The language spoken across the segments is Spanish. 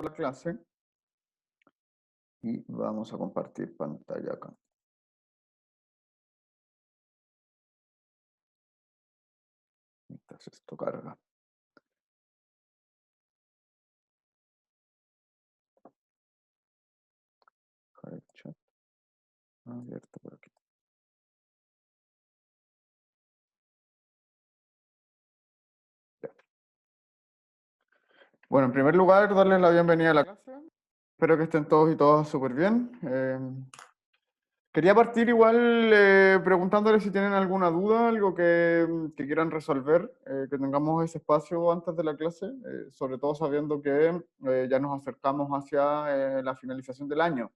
la clase y vamos a compartir pantalla acá. Mientras esto carga. Dejar el chat abierto por aquí. Ya. Bueno, en primer lugar, darles la bienvenida a la clase. Espero que estén todos y todas súper bien. Quería partir igual preguntándoles si tienen alguna duda, algo que quieran resolver, que tengamos ese espacio antes de la clase, sobre todo sabiendo que ya nos acercamos hacia la finalización del año,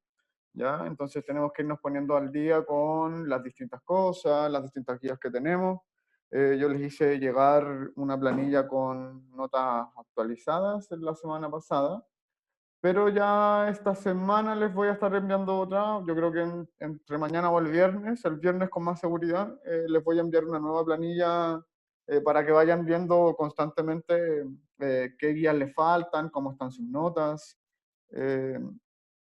¿ya? Entonces tenemos que irnos poniendo al día con las distintas cosas, las distintas guías que tenemos. Yo les hice llegar una planilla con notas actualizadas en la semana pasada, pero ya esta semana les voy a estar enviando otra. Yo creo que entre mañana o el viernes con más seguridad, les voy a enviar una nueva planilla para que vayan viendo constantemente qué guías les faltan, cómo están sus notas eh,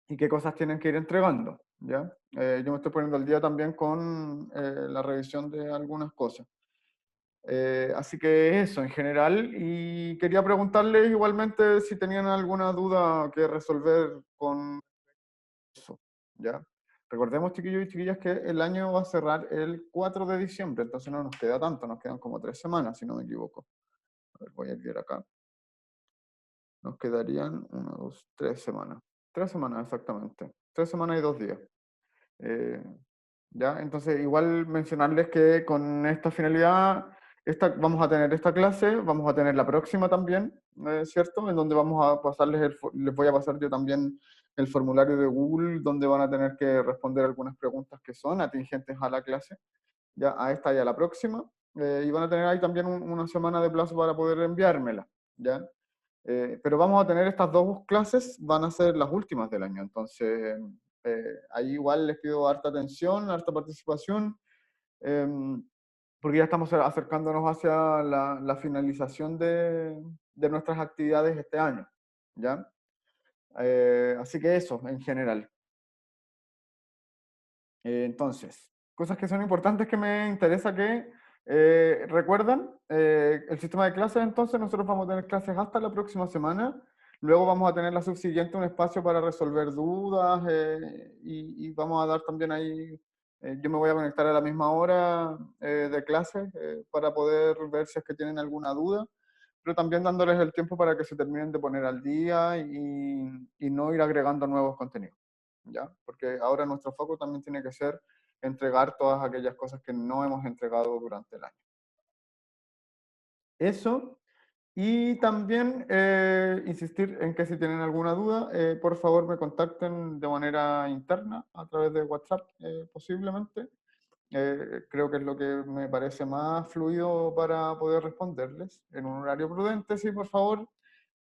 y qué cosas tienen que ir entregando, ¿ya? Yo me estoy poniendo al día también con la revisión de algunas cosas. Así que eso en general, y quería preguntarles igualmente si tenían alguna duda que resolver con eso, ¿ya? Recordemos, chiquillos y chiquillas, que el año va a cerrar el 4 de diciembre, entonces no nos queda tanto, nos quedan como 3 semanas, si no me equivoco. A ver, voy a ir acá. Nos quedarían 1, 2, 3 semanas. 3 semanas exactamente. 3 semanas y 2 días. Eh, ¿Ya? Entonces, igual mencionarles que con esta finalidad vamos a tener esta clase, vamos a tener la próxima también, ¿cierto? En donde vamos a pasarles, les voy a pasar yo también el formulario de Google, donde van a tener que responder algunas preguntas que son atingentes a la clase, ya a esta y a la próxima, y van a tener ahí también una semana de plazo para poder enviármela, ¿ya? Pero vamos a tener estas dos clases, van a ser las últimas del año, entonces ahí igual les pido harta atención, harta participación, eh, porque ya estamos acercándonos hacia la finalización de nuestras actividades este año, ¿ya? Así que eso, en general. Entonces, cosas que son importantes que me interesa que recuerdan, el sistema de clases, entonces nosotros vamos a tener clases hasta la próxima semana, luego vamos a tener la subsiguiente un espacio para resolver dudas y vamos a dar también ahí, yo me voy a conectar a la misma hora de clase para poder ver si es que tienen alguna duda, pero también dándoles el tiempo para que se terminen de poner al día y no ir agregando nuevos contenidos. ¿Ya? Porque ahora nuestro foco también tiene que ser entregar todas aquellas cosas que no hemos entregado durante el año. Eso, y también insistir en que si tienen alguna duda, por favor me contacten de manera interna a través de WhatsApp, posiblemente. Creo que es lo que me parece más fluido para poder responderles en un horario prudente, sí, por favor,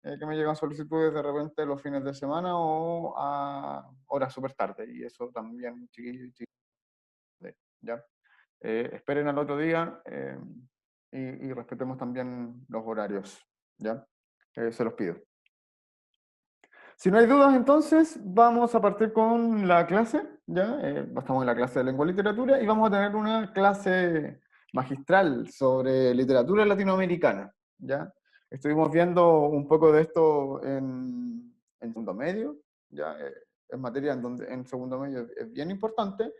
que me llegan solicitudes de repente los fines de semana o a horas súper tarde, y eso también, chiquillos y chiquillas, ¿ya? Esperen al otro día y respetemos también los horarios, ¿ya? Se los pido. Si no hay dudas, entonces vamos a partir con la clase, ¿ya? Estamos en la clase de lengua y literatura y vamos a tener una clase magistral sobre literatura latinoamericana, ¿ya? Estuvimos viendo un poco de esto en segundo medio, ¿ya? Es materia en donde en segundo medio es bien importante,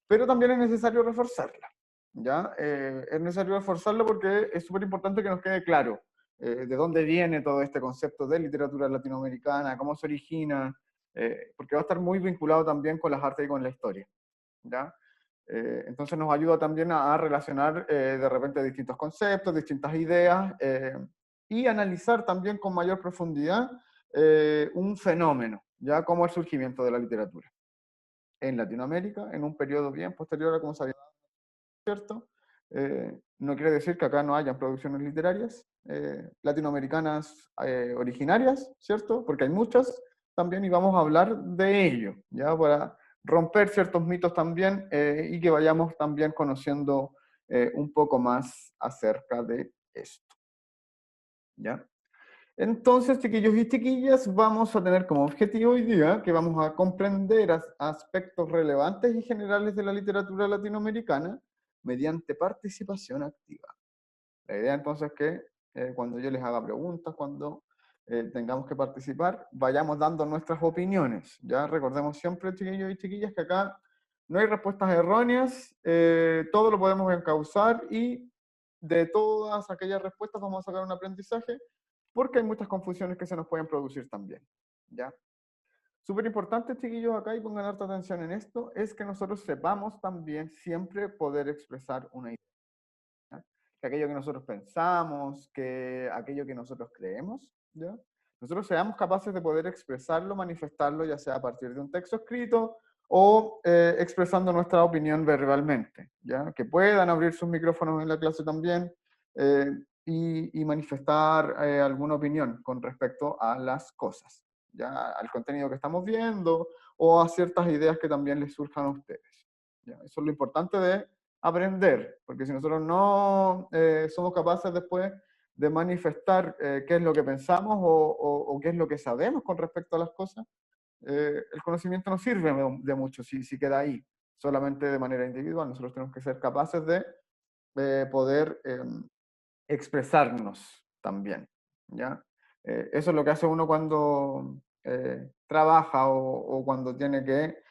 pero también es necesario reforzarla, ¿ya? Es necesario reforzarla porque es súper importante que nos quede claro de dónde viene todo este concepto de literatura latinoamericana, cómo se origina, porque va a estar muy vinculado también con las artes y con la historia, ¿ya? Entonces nos ayuda también a relacionar de repente distintos conceptos, distintas ideas, y analizar también con mayor profundidad un fenómeno, ya como el surgimiento de la literatura en Latinoamérica, en un periodo bien posterior a cómo se había dado, ¿cierto? No quiere decir que acá no hayan producciones literarias latinoamericanas originarias, ¿cierto? Porque hay muchas también y vamos a hablar de ello, ¿ya? Para romper ciertos mitos también y que vayamos también conociendo un poco más acerca de esto, ¿ya? Entonces, chiquillos y chiquillas, vamos a tener como objetivo hoy día que vamos a comprender aspectos relevantes y generales de la literatura latinoamericana mediante participación activa. La idea entonces es que cuando yo les haga preguntas, cuando tengamos que participar, vayamos dando nuestras opiniones. Ya recordemos siempre, chiquillos y chiquillas, que acá no hay respuestas erróneas, todo lo podemos encauzar y de todas aquellas respuestas vamos a sacar un aprendizaje porque hay muchas confusiones que se nos pueden producir también. ¿Ya? Súper importante, chiquillos, acá y pongan harta atención en esto, es que nosotros sepamos también siempre poder expresar una idea. ¿Ya? Que aquello que nosotros pensamos, que aquello que nosotros creemos, ¿ya? Nosotros seamos capaces de poder expresarlo, manifestarlo, ya sea a partir de un texto escrito o expresando nuestra opinión verbalmente, ¿ya? Que puedan abrir sus micrófonos en la clase también y manifestar alguna opinión con respecto a las cosas, ¿ya? Al contenido que estamos viendo o a ciertas ideas que también les surjan a ustedes, ¿ya? Eso es lo importante de aprender, porque si nosotros no somos capaces después de manifestar qué es lo que pensamos o qué es lo que sabemos con respecto a las cosas, el conocimiento no sirve de mucho si queda ahí, solamente de manera individual. Nosotros tenemos que ser capaces de poder expresarnos también, ¿ya? Eso es lo que hace uno cuando trabaja o cuando tiene que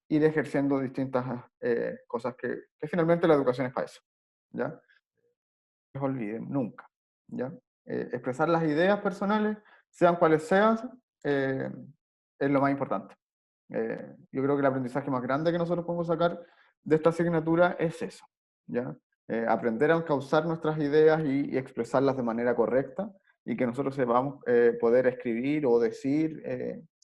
ir ejerciendo distintas cosas que finalmente la educación es para eso, ¿ya? No se olviden, nunca, ¿ya? Expresar las ideas personales, sean cuales sean, eh, es lo más importante. Yo creo que el aprendizaje más grande que nosotros podemos sacar de esta asignatura es eso, ¿ya? Aprender a encauzar nuestras ideas y expresarlas de manera correcta y que nosotros sepamos poder escribir o decir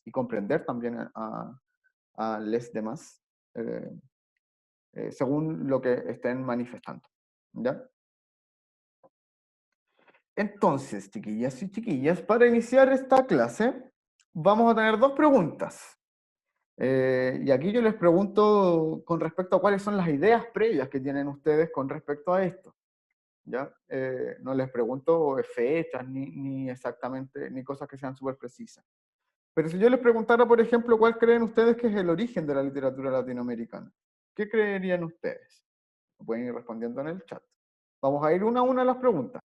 y comprender también a los demás según lo que estén manifestando, ¿ya? Entonces, chiquillas y chiquillas, para iniciar esta clase vamos a tener dos preguntas. Y aquí yo les pregunto con respecto a cuáles son las ideas previas que tienen ustedes con respecto a esto. ¿Ya? No les pregunto fechas ni exactamente, ni cosas que sean súper precisas. Pero si yo les preguntara, por ejemplo, ¿cuál creen ustedes que es el origen de la literatura latinoamericana? ¿Qué creerían ustedes? Lo pueden ir respondiendo en el chat. Vamos a ir una a una a las preguntas.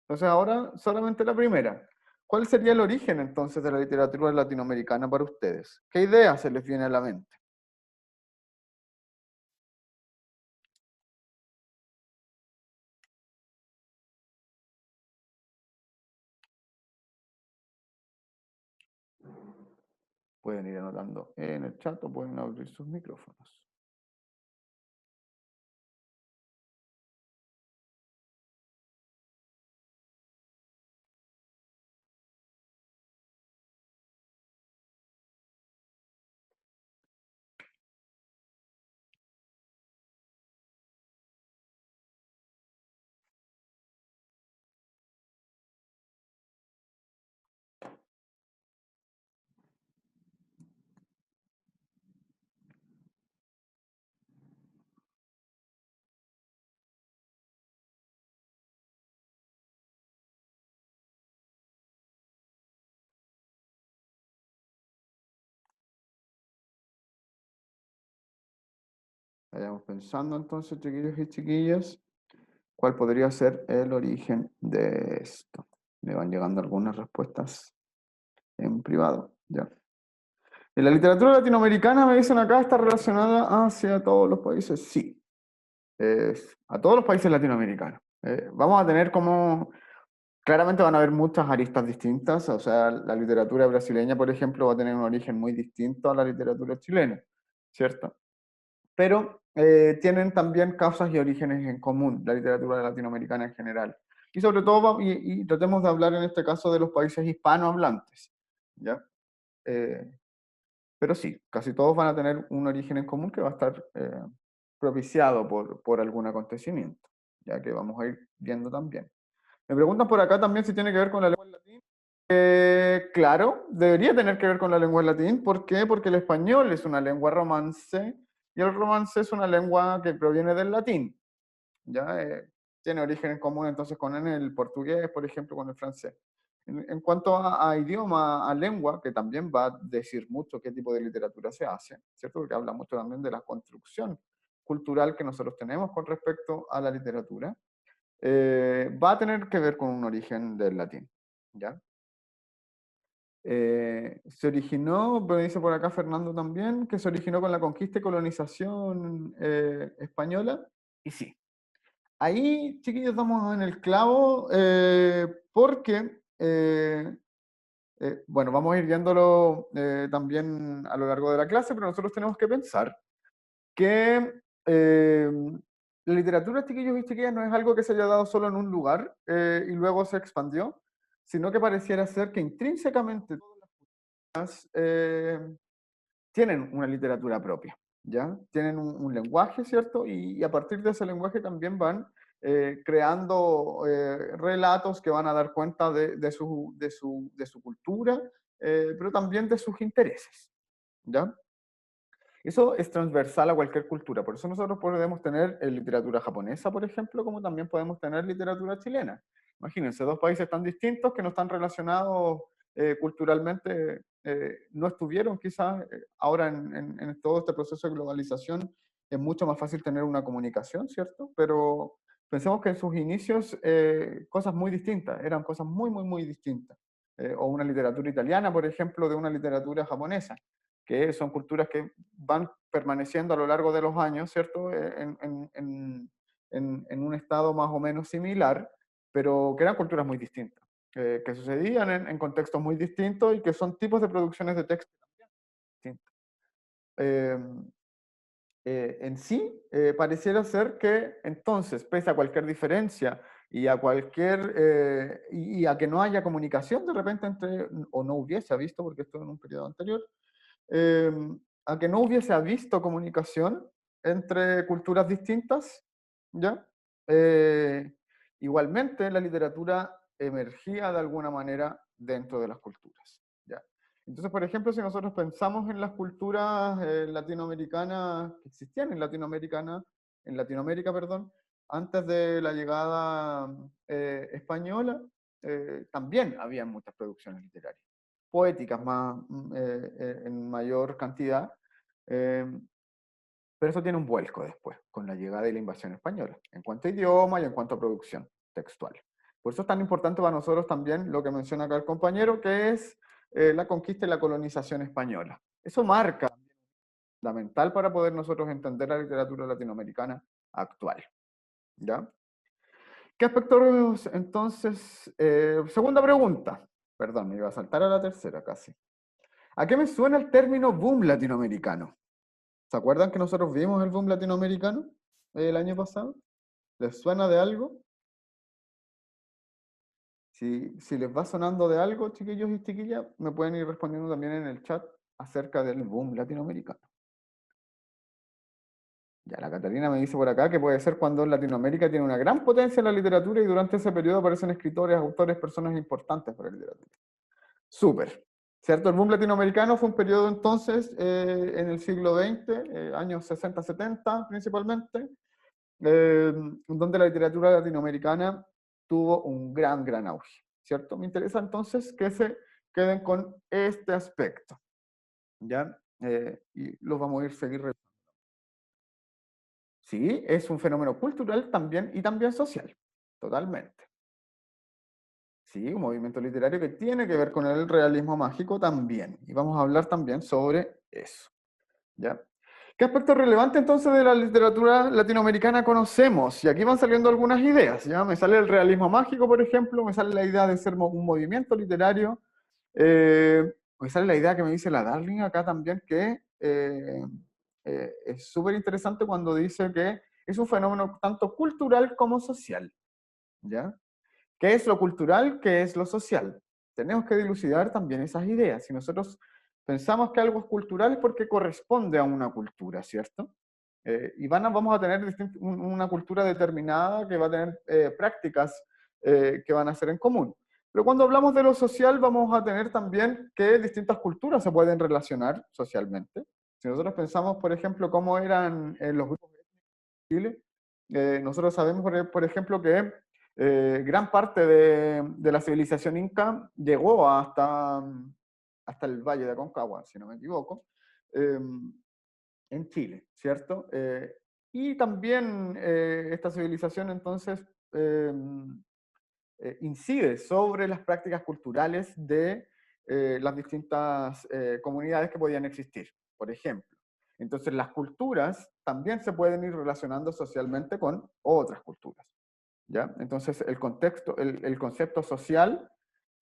Entonces ahora solamente la primera. ¿Cuál sería el origen entonces de la literatura latinoamericana para ustedes? ¿Qué idea se les viene a la mente? Pueden ir anotando en el chat o pueden abrir sus micrófonos. Vayamos pensando entonces, chiquillos y chiquillas, cuál podría ser el origen de esto. Me van llegando algunas respuestas en privado. Ya. En la literatura latinoamericana, me dicen acá, está relacionada hacia todos los países. Sí, a todos los países latinoamericanos. Vamos a tener como, claramente van a haber muchas aristas distintas, o sea, la literatura brasileña, por ejemplo, va a tener un origen muy distinto a la literatura chilena, ¿cierto? Pero tienen también causas y orígenes en común, la literatura latinoamericana en general. Y sobre todo, y tratemos de hablar en este caso de los países hispanohablantes, ¿ya? Eh, pero sí, casi todos van a tener un origen en común que va a estar propiciado por algún acontecimiento, ya que vamos a ir viendo también. Me preguntan por acá también si tiene que ver con la lengua en latín. Claro, debería tener que ver con la lengua en latín. ¿Por qué? Porque el español es una lengua romance y el romance es una lengua que proviene del latín. ¿Ya? tiene origen en común entonces con el portugués, por ejemplo, con el francés. En cuanto a idioma, a lengua, que también va a decir mucho qué tipo de literatura se hace, ¿cierto? Porque habla mucho también de la construcción cultural que nosotros tenemos con respecto a la literatura, va a tener que ver con un origen del latín, ¿ya? Se originó, pero dice por acá Fernando también, que se originó con la conquista y colonización española, y sí. Ahí, chiquillos, estamos en el clavo, porque, bueno, vamos a ir viéndolo también a lo largo de la clase, pero nosotros tenemos que pensar que la literatura, chiquillos y chiquillas, no es algo que se haya dado solo en un lugar y luego se expandió, sino que pareciera ser que intrínsecamente tienen una literatura propia, ¿ya? Tienen un lenguaje, ¿cierto? Y a partir de ese lenguaje también van creando relatos que van a dar cuenta de su cultura, pero también de sus intereses, ¿ya? Eso es transversal a cualquier cultura. Por eso nosotros podemos tener literatura japonesa, por ejemplo, como también podemos tener literatura chilena. Imagínense, dos países tan distintos que no están relacionados culturalmente, no estuvieron quizás, ahora en todo este proceso de globalización es mucho más fácil tener una comunicación, ¿cierto? Pero pensemos que en sus inicios cosas muy distintas, eran cosas muy, muy, muy distintas. O una literatura italiana, por ejemplo, de una literatura japonesa, que son culturas que van permaneciendo a lo largo de los años, ¿cierto? En un estado más o menos similar, pero que eran culturas muy distintas, que sucedían en contextos muy distintos y que son tipos de producciones de texto distintos. Eh, en sí, pareciera ser que entonces, pese a cualquier diferencia y a y a que no haya comunicación de repente entre, o no hubiese visto, porque esto en un periodo anterior, eh, a que no hubiese visto comunicación entre culturas distintas, ¿ya? Eh, Igualmente, la literatura emergía de alguna manera dentro de las culturas, ¿ya? Entonces, por ejemplo, si nosotros pensamos en las culturas latinoamericanas que existían en Latinoamérica, perdón, antes de la llegada española, también había muchas producciones literarias poéticas más, en mayor cantidad, eh, pero eso tiene un vuelco después, con la llegada y la invasión española, en cuanto a idioma y en cuanto a producción textual. Por eso es tan importante para nosotros también lo que menciona acá el compañero, que es la conquista y la colonización española. Eso marca fundamental para poder nosotros entender la literatura latinoamericana actual. ¿Ya? ¿Qué aspectos entonces? Segunda pregunta. Perdón, me iba a saltar a la tercera casi. ¿A qué me suena el término boom latinoamericano? ¿Se acuerdan que nosotros vimos el boom latinoamericano el año pasado? ¿Les suena de algo? Si les va sonando de algo, chiquillos y chiquillas, me pueden ir respondiendo también en el chat acerca del boom latinoamericano. Ya, la Catalina me dice por acá que puede ser cuando Latinoamérica tiene una gran potencia en la literatura y durante ese periodo aparecen escritores, autores, personas importantes para la literatura. Súper. ¿Cierto? El boom latinoamericano fue un periodo entonces en el siglo XX, años 60-70 principalmente, donde la literatura latinoamericana tuvo un gran, gran auge. ¿Cierto? Me interesa entonces que se queden con este aspecto. ¿Ya? Y los vamos a ir seguir. Sí, es un fenómeno cultural también y también social. Totalmente. Sí, un movimiento literario que tiene que ver con el realismo mágico también. Y vamos a hablar también sobre eso. ¿Ya? ¿Qué aspectos relevantes entonces de la literatura latinoamericana conocemos? Y aquí van saliendo algunas ideas. ¿Ya? Me sale el realismo mágico, por ejemplo, me sale la idea de ser un movimiento literario. Me sale la idea que me dice la Darling acá también, que es súper interesante cuando dice que es un fenómeno tanto cultural como social. ¿Ya? ¿Qué es lo cultural? ¿Qué es lo social? Tenemos que dilucidar también esas ideas. Si nosotros pensamos que algo es cultural es porque corresponde a una cultura, ¿cierto? Y vamos a tener una cultura determinada que va a tener prácticas que van a ser en común. Pero cuando hablamos de lo social, vamos a tener también que distintas culturas se pueden relacionar socialmente. Si nosotros pensamos, por ejemplo, cómo eran los grupos de Chile, Nosotros sabemos, por ejemplo, que gran parte de la civilización inca llegó hasta el Valle de Aconcagua, si no me equivoco, en Chile, ¿cierto? Y también esta civilización entonces eh, incide sobre las prácticas culturales de las distintas comunidades que podían existir, por ejemplo. Entonces las culturas también se pueden ir relacionando socialmente con otras culturas, ¿ya? Entonces el contexto, el concepto social,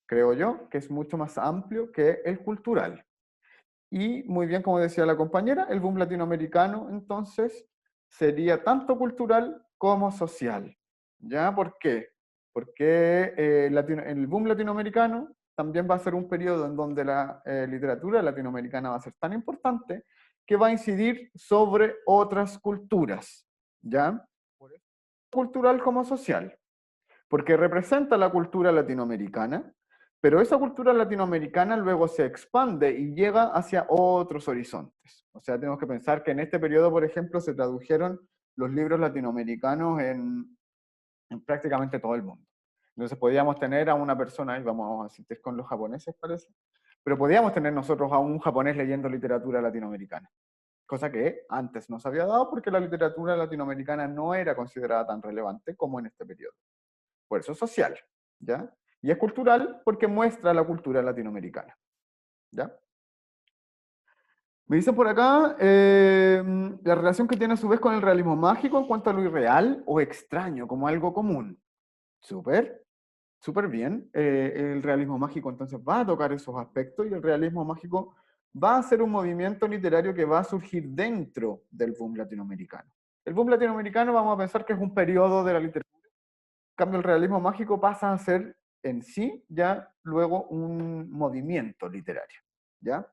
creo yo, que es mucho más amplio que el cultural. Y muy bien, como decía la compañera, el boom latinoamericano entonces sería tanto cultural como social. ¿Ya? ¿Por qué? Porque el boom latinoamericano también va a ser un periodo en donde la literatura latinoamericana va a ser tan importante que va a incidir sobre otras culturas. ¿Ya? Por eso, cultural como social, porque representa la cultura latinoamericana, pero esa cultura latinoamericana luego se expande y llega hacia otros horizontes. O sea, tenemos que pensar que en este periodo, por ejemplo, se tradujeron los libros latinoamericanos en prácticamente todo el mundo. Entonces podíamos tener a una persona, y vamos a asistir con los japoneses, parece, pero podíamos tener nosotros a un japonés leyendo literatura latinoamericana, cosa que antes no se había dado porque la literatura latinoamericana no era considerada tan relevante como en este periodo. Por eso es social, ¿ya? Y es cultural porque muestra la cultura latinoamericana, ¿ya? Me dicen por acá la relación que tiene a su vez con el realismo mágico en cuanto a lo irreal o extraño, como algo común. Súper, súper bien. El realismo mágico entonces va a tocar esos aspectos y el realismo mágico va a ser un movimiento literario que va a surgir dentro del boom latinoamericano. El boom latinoamericano vamos a pensar que es un periodo de la literatura. Cambio, el realismo mágico pasa a ser en sí ya luego un movimiento literario, ¿ya?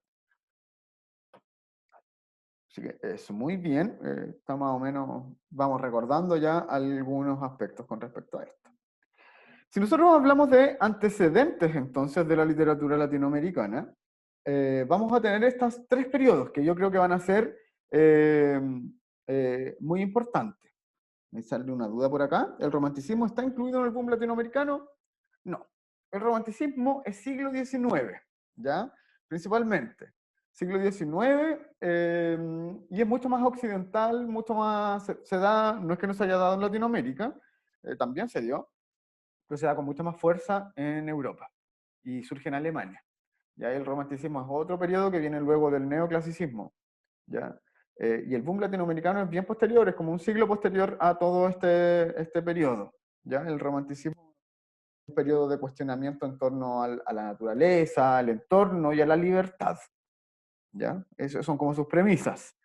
Así que es muy bien, está más o menos, vamos recordando ya algunos aspectos con respecto a esto. Si nosotros hablamos de antecedentes entonces de la literatura latinoamericana, vamos a tener estos tres periodos que yo creo que van a ser eh, muy importantes. Me sale una duda por acá. ¿El romanticismo está incluido en el boom latinoamericano? No. El romanticismo es siglo XIX, ¿ya? Principalmente. Siglo XIX, y es mucho más occidental, mucho más, se da, no es que no se haya dado en Latinoamérica, también se dio, pero se da con mucha más fuerza en Europa y surge en Alemania. Ya el romanticismo es otro periodo que viene luego del neoclasicismo, ¿ya? Y el boom latinoamericano es bien posterior, es como un siglo posterior a todo este periodo, ¿ya? El romanticismo es un periodo de cuestionamiento en torno a la naturaleza, al entorno y a la libertad, ¿ya? Esas son como sus premisas,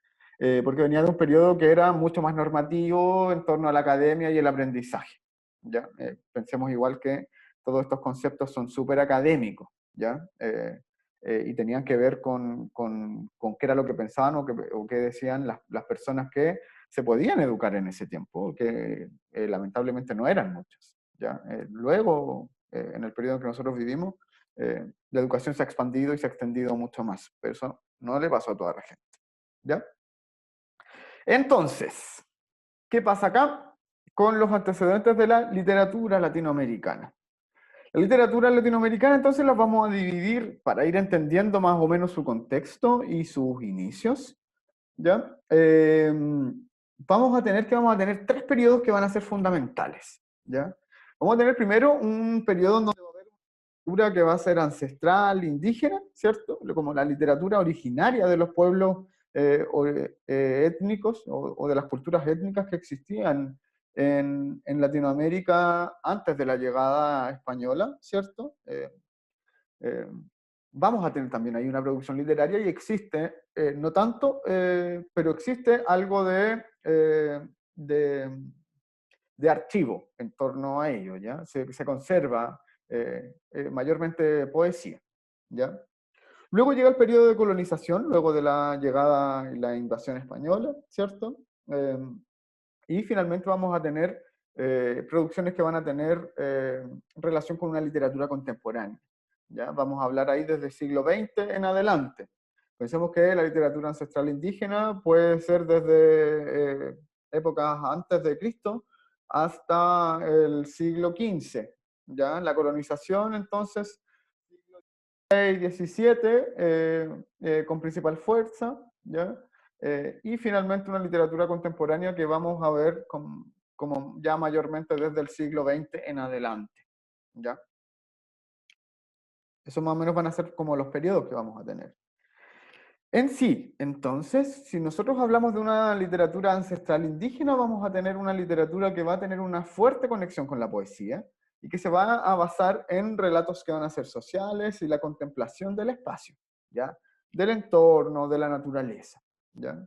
porque venía de un periodo que era mucho más normativo en torno a la academia y el aprendizaje, ¿ya? Pensemos igual que todos estos conceptos son súper académicos, ¿ya? Y tenían que ver con qué era lo que pensaban o qué decían las personas que se podían educar en ese tiempo, que lamentablemente no eran muchas, ¿ya? Luego, en el periodo en que nosotros vivimos, la educación se ha expandido y se ha extendido mucho más, pero eso no le pasó a toda la gente, ¿ya? Entonces, ¿qué pasa acá con los antecedentes de la literatura latinoamericana? La literatura latinoamericana entonces las vamos a dividir para ir entendiendo más o menos su contexto y sus inicios, ¿ya? Vamos a tener tres periodos que van a ser fundamentales, ¿ya? Vamos a tener primero un periodo donde va a haber una literatura que va a ser ancestral, indígena, ¿cierto? Como la literatura originaria de los pueblos étnicos o de las culturas étnicas que existían en Latinoamérica antes de la llegada española, ¿cierto? Eh, Vamos a tener también ahí una producción literaria y existe, no tanto, pero existe algo de, de archivo en torno a ello, ¿ya? Se conserva mayormente poesía, ¿ya? Luego llega el periodo de colonización, luego de la llegada y la invasión española, ¿cierto? Y finalmente vamos a tener producciones que van a tener relación con una literatura contemporánea. ¿Ya? Vamos a hablar ahí desde el siglo XX en adelante. Pensemos que la literatura ancestral indígena puede ser desde épocas antes de Cristo hasta el siglo XV, ¿ya? La colonización, entonces, siglo XVII, con principal fuerza, ¿ya? Y finalmente una literatura contemporánea que vamos a ver como ya mayormente desde el siglo XX en adelante, ¿ya? Eso más o menos van a ser como los periodos que vamos a tener. En sí, entonces, si nosotros hablamos de una literatura ancestral indígena, vamos a tener una literatura que va a tener una fuerte conexión con la poesía y que se va a basar en relatos que van a ser sociales y la contemplación del espacio, ¿ya? Del entorno, de la naturaleza, ¿ya?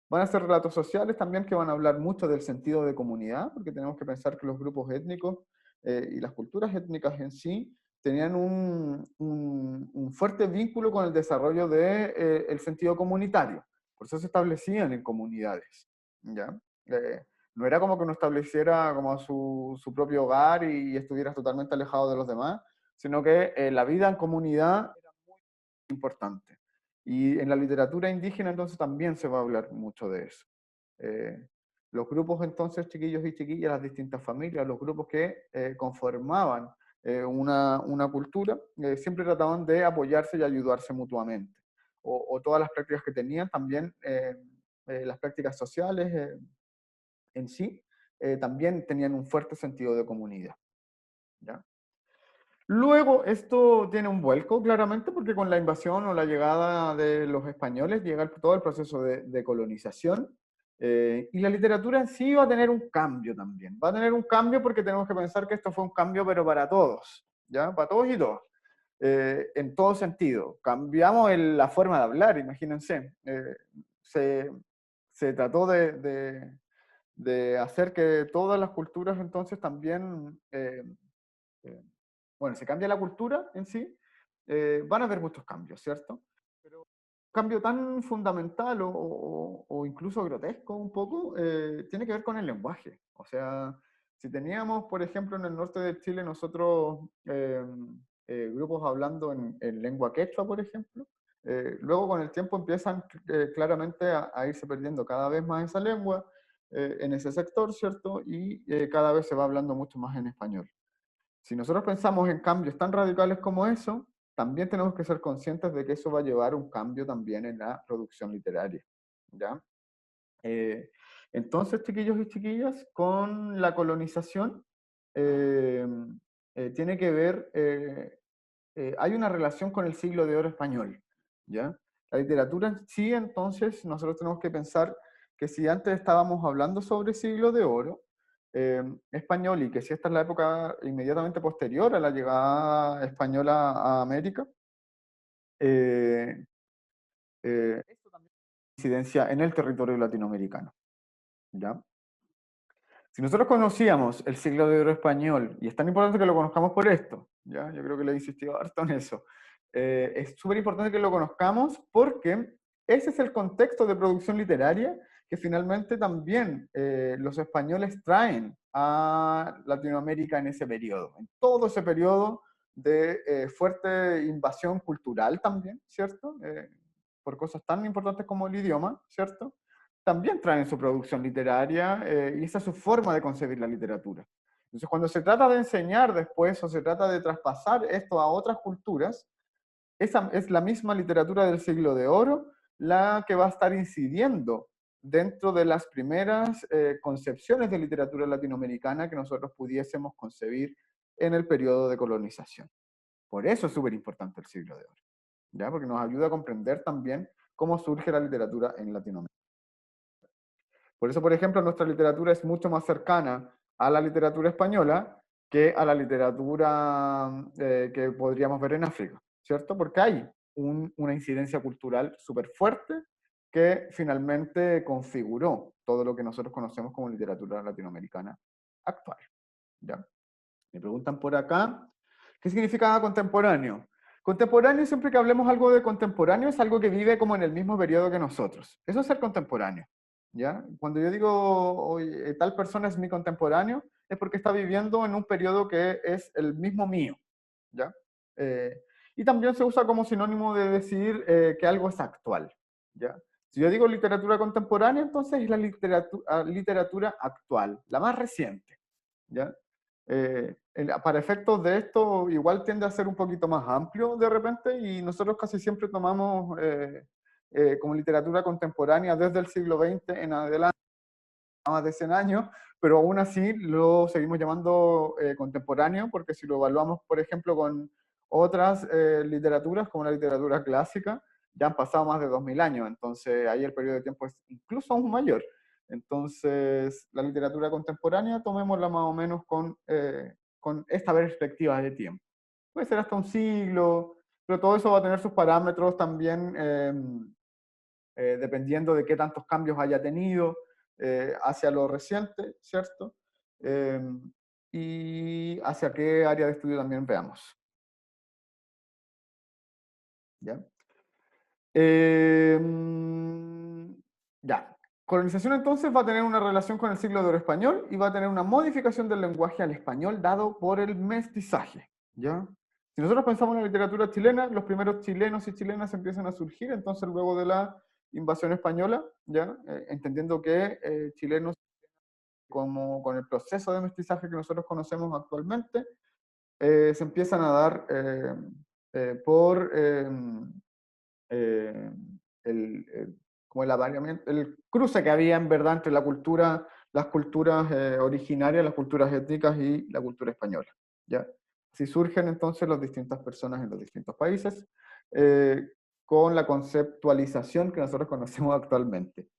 Van a ser relatos sociales también que van a hablar mucho del sentido de comunidad, porque tenemos que pensar que los grupos étnicos y las culturas étnicas en sí tenían un fuerte vínculo con el desarrollo del el sentido comunitario. Por eso se establecían en comunidades, ¿ya? No era como que uno estableciera como su propio hogar y estuviera totalmente alejado de los demás, sino que la vida en comunidad era muy importante. Y en la literatura indígena entonces también se va a hablar mucho de eso. Eh, los grupos entonces, chiquillos y chiquillas, las distintas familias, los grupos que conformaban una cultura, siempre trataban de apoyarse y ayudarse mutuamente. O todas las prácticas que tenían, también las prácticas sociales en sí, también tenían un fuerte sentido de comunidad, ¿ya? Luego esto tiene un vuelco, claramente, porque con la invasión o la llegada de los españoles llega todo el proceso de colonización, y la literatura en sí va a tener un cambio también. Va a tener un cambio porque tenemos que pensar que esto fue un cambio, pero para todos, ¿ya? Para todos y todas. En todo sentido. Cambiamos la forma de hablar, imagínense. Se, se trató de hacer que todas las culturas entonces también eh, bueno, se cambia la cultura en sí, van a haber muchos cambios, ¿cierto? Pero un cambio tan fundamental o incluso grotesco un poco, tiene que ver con el lenguaje. O sea, si teníamos, por ejemplo, en el norte de Chile nosotros grupos hablando en lengua quechua, por ejemplo, luego con el tiempo empiezan claramente a irse perdiendo cada vez más esa lengua en ese sector, ¿cierto? Y cada vez se va hablando mucho más en español. Si nosotros pensamos en cambios tan radicales como eso, también tenemos que ser conscientes de que eso va a llevar un cambio también en la producción literaria, ¿ya? Eh, entonces, chiquillos y chiquillas, con la colonización eh, tiene que ver, hay una relación con el siglo de oro español, ¿ya? La literatura en sí, entonces, nosotros tenemos que pensar que si antes estábamos hablando sobre siglo de oro español y que si esta es la época inmediatamente posterior a la llegada española a América, eh, esto también tiene incidencia en el territorio latinoamericano, ¿ya? Si nosotros conocíamos el siglo de oro español, y es tan importante que lo conozcamos por esto, ¿ya? Yo creo que le he insistido harto en eso, es súper importante que lo conozcamos porque ese es el contexto de producción literaria que finalmente también los españoles traen a Latinoamérica en ese periodo, en todo ese periodo de fuerte invasión cultural también, ¿cierto? Por cosas tan importantes como el idioma, ¿cierto? También traen su producción literaria y esa es su forma de concebir la literatura. Entonces, cuando se trata de enseñar después o se trata de traspasar esto a otras culturas, esa es la misma literatura del siglo de oro la que va a estar incidiendo dentro de las primeras concepciones de literatura latinoamericana que nosotros pudiésemos concebir en el periodo de colonización. Por eso es súper importante el siglo de oro, ¿ya? Porque nos ayuda a comprender también cómo surge la literatura en Latinoamérica. Por eso, por ejemplo, nuestra literatura es mucho más cercana a la literatura española que a la literatura que podríamos ver en África, ¿cierto? Porque hay una incidencia cultural súper fuerte que finalmente configuró todo lo que nosotros conocemos como literatura latinoamericana actual, ¿ya? Me preguntan por acá, ¿qué significa contemporáneo? Contemporáneo, siempre que hablemos algo de contemporáneo, es algo que vive como en el mismo periodo que nosotros. Eso es ser contemporáneo, ¿ya? Cuando yo digo, oye, tal persona es mi contemporáneo, es porque está viviendo en un periodo que es el mismo mío, ¿ya? Y también se usa como sinónimo de decir que algo es actual, ¿ya? Si yo digo literatura contemporánea, entonces es la literatura actual, la más reciente, ¿ya? Para efectos de esto, igual tiende a ser un poquito más amplio de repente, y nosotros casi siempre tomamos como literatura contemporánea desde el siglo XX en adelante, más de 100 años, pero aún así lo seguimos llamando contemporáneo, porque si lo evaluamos, por ejemplo, con otras literaturas, como la literatura clásica, ya han pasado más de 2000 años, entonces ahí el periodo de tiempo es incluso aún mayor. Entonces, la literatura contemporánea, tomémosla más o menos con esta perspectiva de tiempo. Puede ser hasta un siglo, pero todo eso va a tener sus parámetros también, dependiendo de qué tantos cambios haya tenido hacia lo reciente, ¿cierto? Eh, y hacia qué área de estudio también veamos. ¿Ya? Eh, ya. Colonización entonces va a tener una relación con el siglo de oro español y va a tener una modificación del lenguaje al español dado por el mestizaje. ¿Ya? Si nosotros pensamos en la literatura chilena, los primeros chilenos y chilenas empiezan a surgir, entonces luego de la invasión española, ¿ya? Entendiendo que chilenos, como con el proceso de mestizaje que nosotros conocemos actualmente, se empiezan a dar por eh, como el apareamiento, el cruce que había en verdad entre la cultura, las culturas originarias, las culturas étnicas y la cultura española. ¿Ya? Así surgen entonces las distintas personas en los distintos países eh, con la conceptualización que nosotros conocemos actualmente.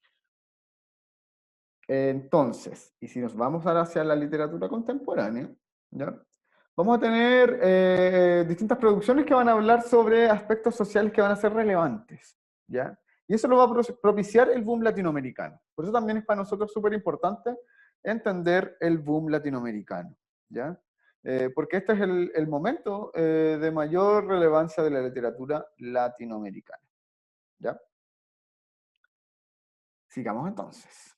Entonces, y si nos vamos ahora hacia la literatura contemporánea, ¿ya? Vamos a tener distintas producciones que van a hablar sobre aspectos sociales que van a ser relevantes, ¿ya? Y eso lo va a propiciar el boom latinoamericano. Por eso también es para nosotros súper importante entender el boom latinoamericano, ¿ya? Porque este es el momento de mayor relevancia de la literatura latinoamericana, ¿ya? Sigamos entonces,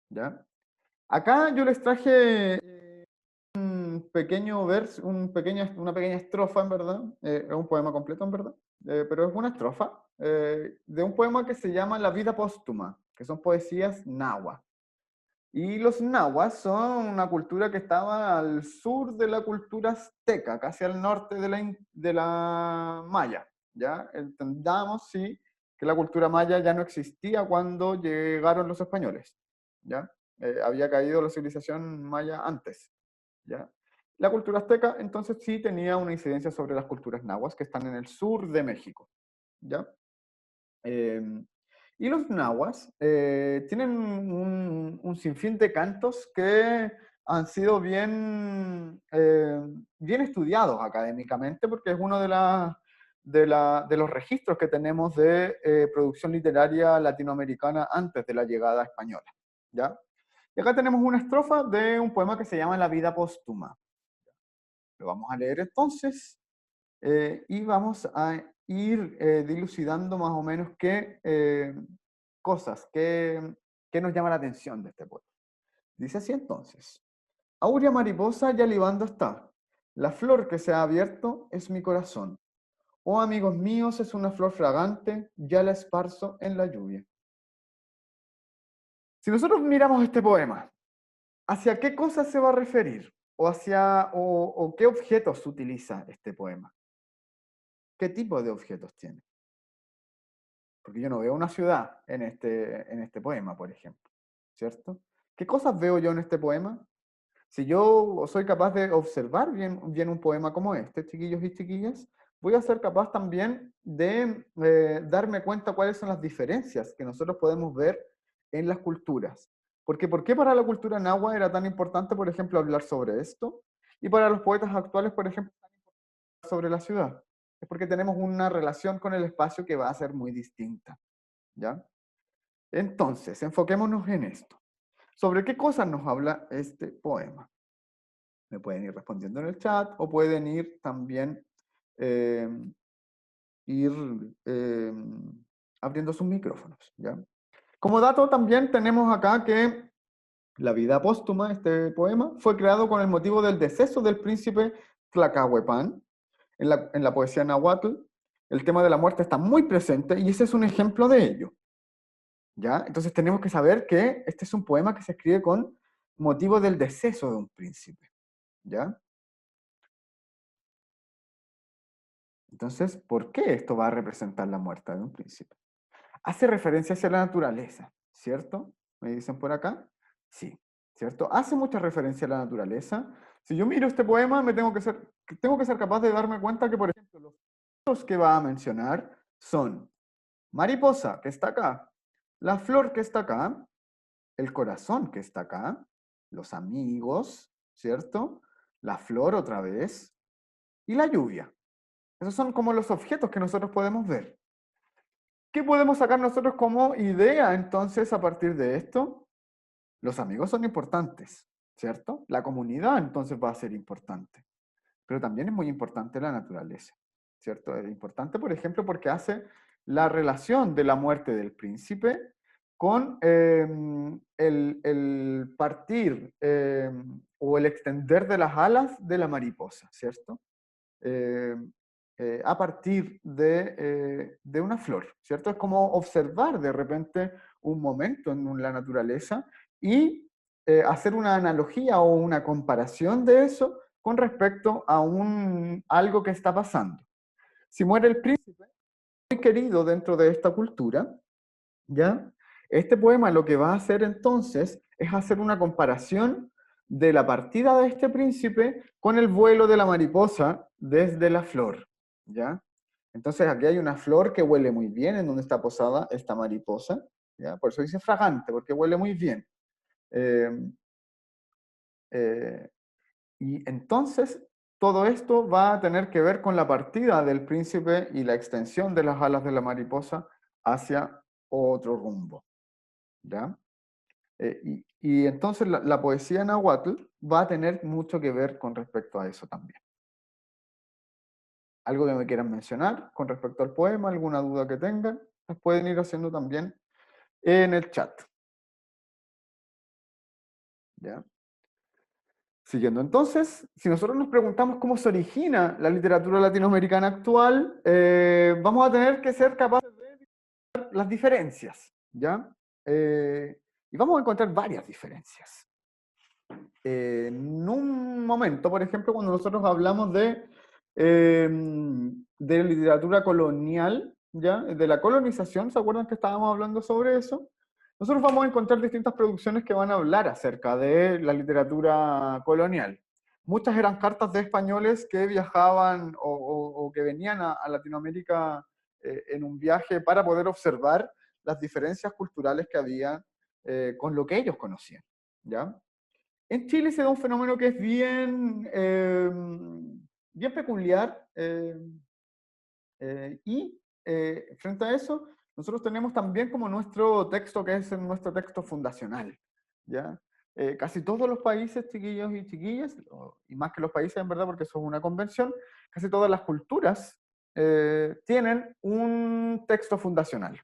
¿ya? Acá yo les traje un pequeño verso, una pequeña estrofa, en verdad. Es un poema completo, en verdad. Pero es una estrofa de un poema que se llama La vida póstuma, que son poesías náhuatl. Y los nahuas son una cultura que estaba al sur de la cultura azteca, casi al norte de la maya. ¿Ya? Entendamos, sí, que la cultura maya ya no existía cuando llegaron los españoles. ¿Ya? Había caído la civilización maya antes. ¿Ya? La cultura azteca entonces sí tenía una incidencia sobre las culturas nahuas que están en el sur de México. ¿Ya? Y los nahuas tienen un sinfín de cantos que han sido bien estudiados académicamente, porque es uno de los registros que tenemos de producción literaria latinoamericana antes de la llegada española. ¿Ya? Y acá tenemos una estrofa de un poema que se llama La vida póstuma. Lo vamos a leer entonces y vamos a ir dilucidando más o menos qué cosas, qué nos llama la atención de este poema. Dice así entonces: Áurea mariposa ya libando está, la flor que se ha abierto es mi corazón. Oh amigos míos, es una flor fragante, ya la esparzo en la lluvia. Si nosotros miramos este poema, ¿hacia qué cosas se va a referir? ¿O qué objetos utiliza este poema? ¿Qué tipo de objetos tiene? Porque yo no veo una ciudad en este poema, por ejemplo, ¿cierto? ¿Qué cosas veo yo en este poema? Si yo soy capaz de observar bien un poema como este, chiquillos y chiquillas, voy a ser capaz también de darme cuenta cuáles son las diferencias que nosotros podemos ver en las culturas. Porque ¿por qué para la cultura náhuatl era tan importante, por ejemplo, hablar sobre esto? Y para los poetas actuales, por ejemplo, sobre la ciudad. Es porque tenemos una relación con el espacio que va a ser muy distinta. ¿Ya? Entonces, enfoquémonos en esto. ¿Sobre qué cosas nos habla este poema? Me pueden ir respondiendo en el chat o pueden ir también eh, ir eh, abriendo sus micrófonos. ¿Ya? Como dato también tenemos acá que La vida póstuma, este poema, fue creado con el motivo del deceso del príncipe Tlacahuepan. En la poesía náhuatl, el tema de la muerte está muy presente y ese es un ejemplo de ello. ¿ya? Entonces tenemos que saber que este es un poema que se escribe con motivo del deceso de un príncipe, ¿ya? Entonces, ¿por qué esto va a representar la muerte de un príncipe? Hace referencia hacia la naturaleza, ¿cierto? ¿Me dicen por acá? Sí, ¿cierto? Hace mucha referencia a la naturaleza. Si yo miro este poema, tengo que ser capaz de darme cuenta que, por ejemplo, los frutos que va a mencionar son mariposa, que está acá, la flor que está acá, el corazón que está acá, los amigos, ¿cierto? La flor otra vez y la lluvia. Esos son como los objetos que nosotros podemos ver. ¿Qué podemos sacar nosotros como idea entonces a partir de esto? Los amigos son importantes, ¿cierto? La comunidad entonces va a ser importante, pero también es muy importante la naturaleza, ¿cierto? Es importante, por ejemplo, porque hace la relación de la muerte del príncipe con el partir o el extender de las alas de la mariposa, ¿cierto? eh, a partir de una flor, ¿cierto? Es como observar de repente un momento en la naturaleza y hacer una analogía o una comparación de eso con respecto a algo que está pasando. Si muere el príncipe, muy querido dentro de esta cultura, ¿ya? Este poema lo que va a hacer entonces es hacer una comparación de la partida de este príncipe con el vuelo de la mariposa desde la flor, ¿ya? Entonces aquí hay una flor que huele muy bien en donde está posada esta mariposa, ¿ya? Por eso dice fragante, porque huele muy bien. Eh, eh, y entonces todo esto va a tener que ver con la partida del príncipe y la extensión de las alas de la mariposa hacia otro rumbo, ¿ya? Y entonces la poesía náhuatl va a tener mucho que ver con respecto a eso también. Algo que me quieran mencionar con respecto al poema, alguna duda que tengan, las pueden ir haciendo también en el chat. ¿Ya? Siguiendo entonces, si nosotros nos preguntamos cómo se origina la literatura latinoamericana actual, vamos a tener que ser capaces de ver las diferencias, ¿ya? Y vamos a encontrar varias diferencias. En un momento, por ejemplo, cuando nosotros hablamos de literatura colonial, ¿ya? De la colonización, ¿se acuerdan que estábamos hablando sobre eso? Nosotros vamos a encontrar distintas producciones que van a hablar acerca de la literatura colonial. Muchas eran cartas de españoles que viajaban o que venían a Latinoamérica en un viaje para poder observar las diferencias culturales que había con lo que ellos conocían, ¿ya? En Chile se da un fenómeno que es bien peculiar y frente a eso nosotros tenemos también como nuestro texto que es nuestro texto fundacional, ¿ya? Casi todos los países, chiquillos y chiquillas, y más que los países en verdad porque eso es una convención, casi todas las culturas tienen un texto fundacional.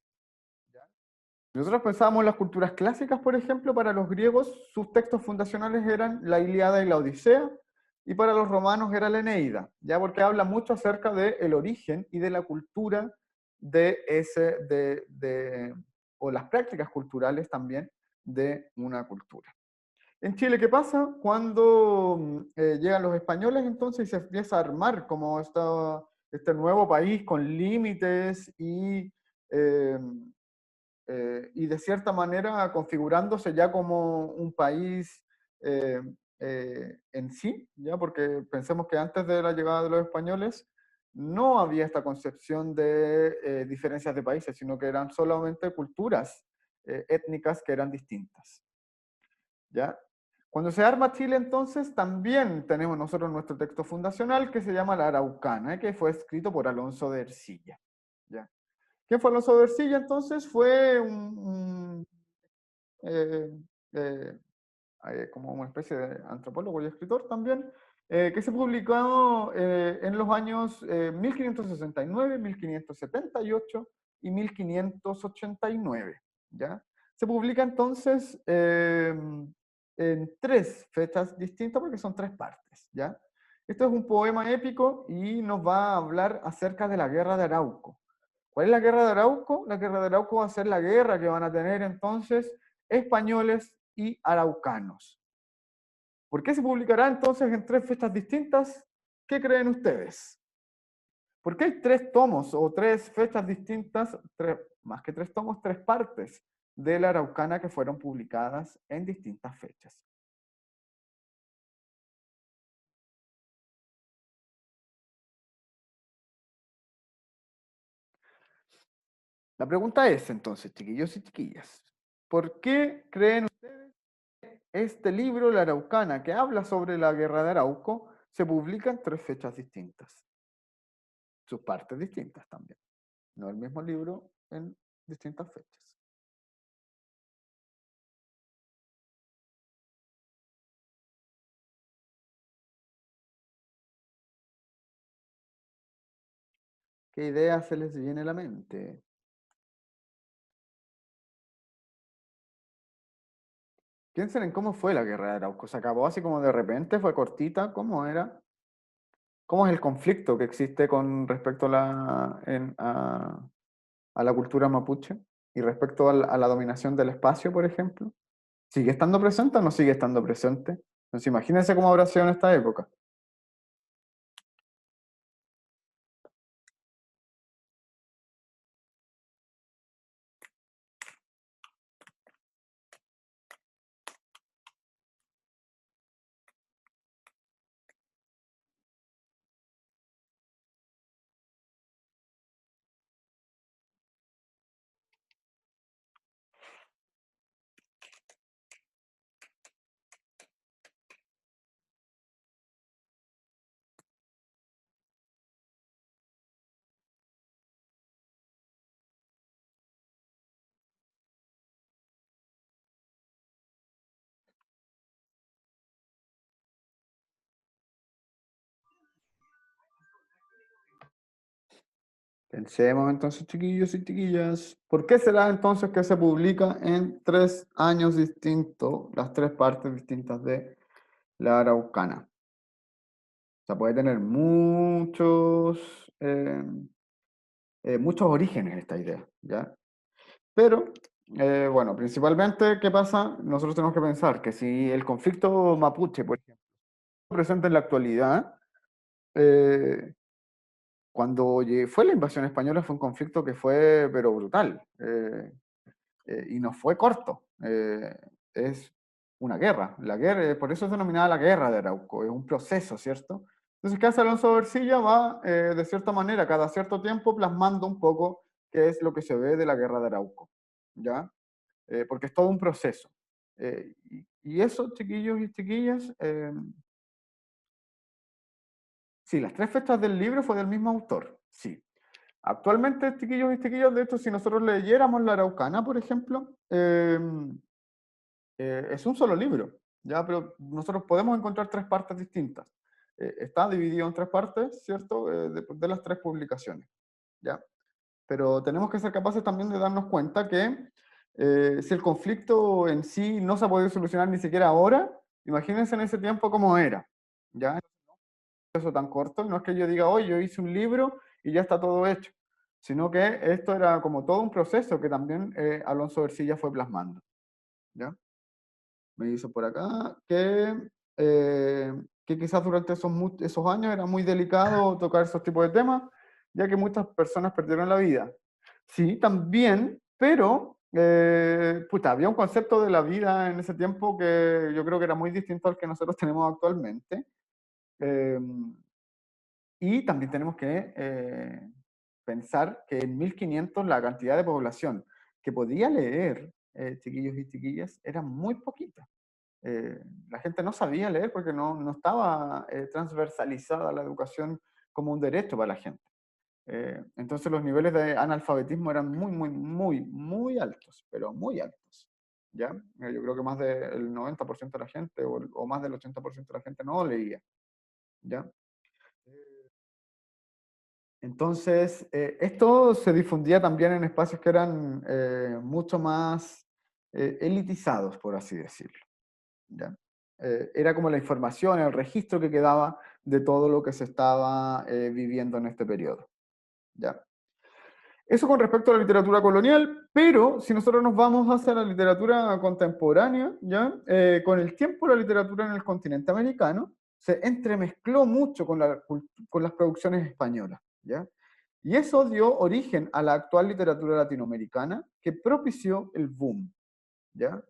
Nosotros pensábamos en las culturas clásicas, por ejemplo, para los griegos sus textos fundacionales eran la Ilíada y la Odisea, y para los romanos era la Eneida, ya porque habla mucho acerca del origen y de la cultura o las prácticas culturales también de una cultura. En Chile, ¿qué pasa? Cuando llegan los españoles entonces y se empieza a armar como este nuevo país con límites eh, y de cierta manera configurándose ya como un país eh, en sí, ¿ya? Porque pensemos que antes de la llegada de los españoles no había esta concepción de diferencias de países, sino que eran solamente culturas étnicas que eran distintas, ¿ya? Cuando se arma Chile, entonces, también tenemos nosotros nuestro texto fundacional que se llama La Araucana, que fue escrito por Alonso de Ercilla, ¿ya? ¿Quién fue Alonso de Ercilla? Entonces fue eh, eh, como una especie de antropólogo y escritor también, que se publicó en los años 1569, 1578 y 1589. ¿Ya? Se publica entonces en tres fechas distintas porque son tres partes. ¿Ya? Esto es un poema épico y nos va a hablar acerca de la guerra de Arauco. ¿Cuál es la guerra de Arauco? La guerra de Arauco va a ser la guerra que van a tener entonces españoles y araucanos. ¿Por qué se publicará entonces en tres fechas distintas? ¿Qué creen ustedes? ¿Por qué hay tres tomos o tres fechas distintas, más que tres tomos, tres partes de la Araucana que fueron publicadas en distintas fechas? La pregunta es entonces, chiquillos y chiquillas, ¿por qué creen ustedes que este libro, La Araucana, que habla sobre la guerra de Arauco, se publica en tres fechas distintas? Sus partes distintas también, no el mismo libro en distintas fechas. ¿Qué idea se les viene a la mente? Piensen en cómo fue la guerra de Arauco. ¿Se acabó así como de repente? ¿Fue cortita? ¿Cómo era? ¿Cómo es el conflicto que existe con respecto a a la cultura mapuche y respecto a la dominación del espacio, por ejemplo? ¿Sigue estando presente o no sigue estando presente? Entonces, imagínense cómo habrá sido en esta época. Pensemos entonces, chiquillos y chiquillas, ¿por qué será entonces que se publica en tres años distintos, las tres partes distintas de la Araucana? O sea, puede tener muchos orígenes esta idea, ¿ya? Pero, bueno, principalmente, ¿qué pasa? Nosotros tenemos que pensar que si el conflicto mapuche, por ejemplo, presente en la actualidad, eh, cuando fue la invasión española fue un conflicto que fue, pero brutal, y no fue corto. Es una guerra. La guerra, por eso es denominada la guerra de Arauco, es un proceso, ¿cierto? Entonces, ¿qué hace Alonso de Ercilla? Va, de cierta manera, cada cierto tiempo plasmando un poco qué es lo que se ve de la guerra de Arauco, ¿ya? Porque es todo un proceso. Y eso, chiquillos y chiquillas, sí, las tres fechas del libro fue del mismo autor, sí. Actualmente, chiquillos y chiquillas, de hecho, si nosotros leyéramos La Araucana, por ejemplo, es un solo libro, ¿ya? Pero nosotros podemos encontrar tres partes distintas. Está dividido en tres partes, ¿cierto? De las tres publicaciones, ¿ya? Pero tenemos que ser capaces también de darnos cuenta que si el conflicto en sí no se ha podido solucionar ni siquiera ahora, imagínense en ese tiempo cómo era, ¿ya? Eso tan corto, no es que yo diga, oye, yo hice un libro y ya está todo hecho, sino que esto era como todo un proceso que también Alonso Ercilla fue plasmando, ¿ya? Me dice por acá que quizás durante esos años era muy delicado tocar esos tipos de temas, ya que muchas personas perdieron la vida. Sí, también, pero puta, había un concepto de la vida en ese tiempo que yo creo que era muy distinto al que nosotros tenemos actualmente. Eh, y también tenemos que pensar que en 1500 la cantidad de población que podía leer, chiquillos y chiquillas, era muy poquita. La gente no sabía leer porque no estaba transversalizada la educación como un derecho para la gente. Entonces los niveles de analfabetismo eran muy altos, pero muy altos. ¿Ya? Yo creo que más del 90% de la gente o más del 80% de la gente no leía. ¿Ya? Entonces, esto se difundía también en espacios que eran mucho más elitizados, por así decirlo. ¿Ya? Era como la información, el registro que quedaba de todo lo que se estaba viviendo en este periodo. ¿Ya? Eso con respecto a la literatura colonial, pero si nosotros nos vamos hacia la literatura contemporánea, ¿ya? Con el tiempo la literatura en el continente americano se entremezcló mucho con las producciones españolas, ¿ya? Y eso dio origen a la actual literatura latinoamericana que propició el boom, ¿ya?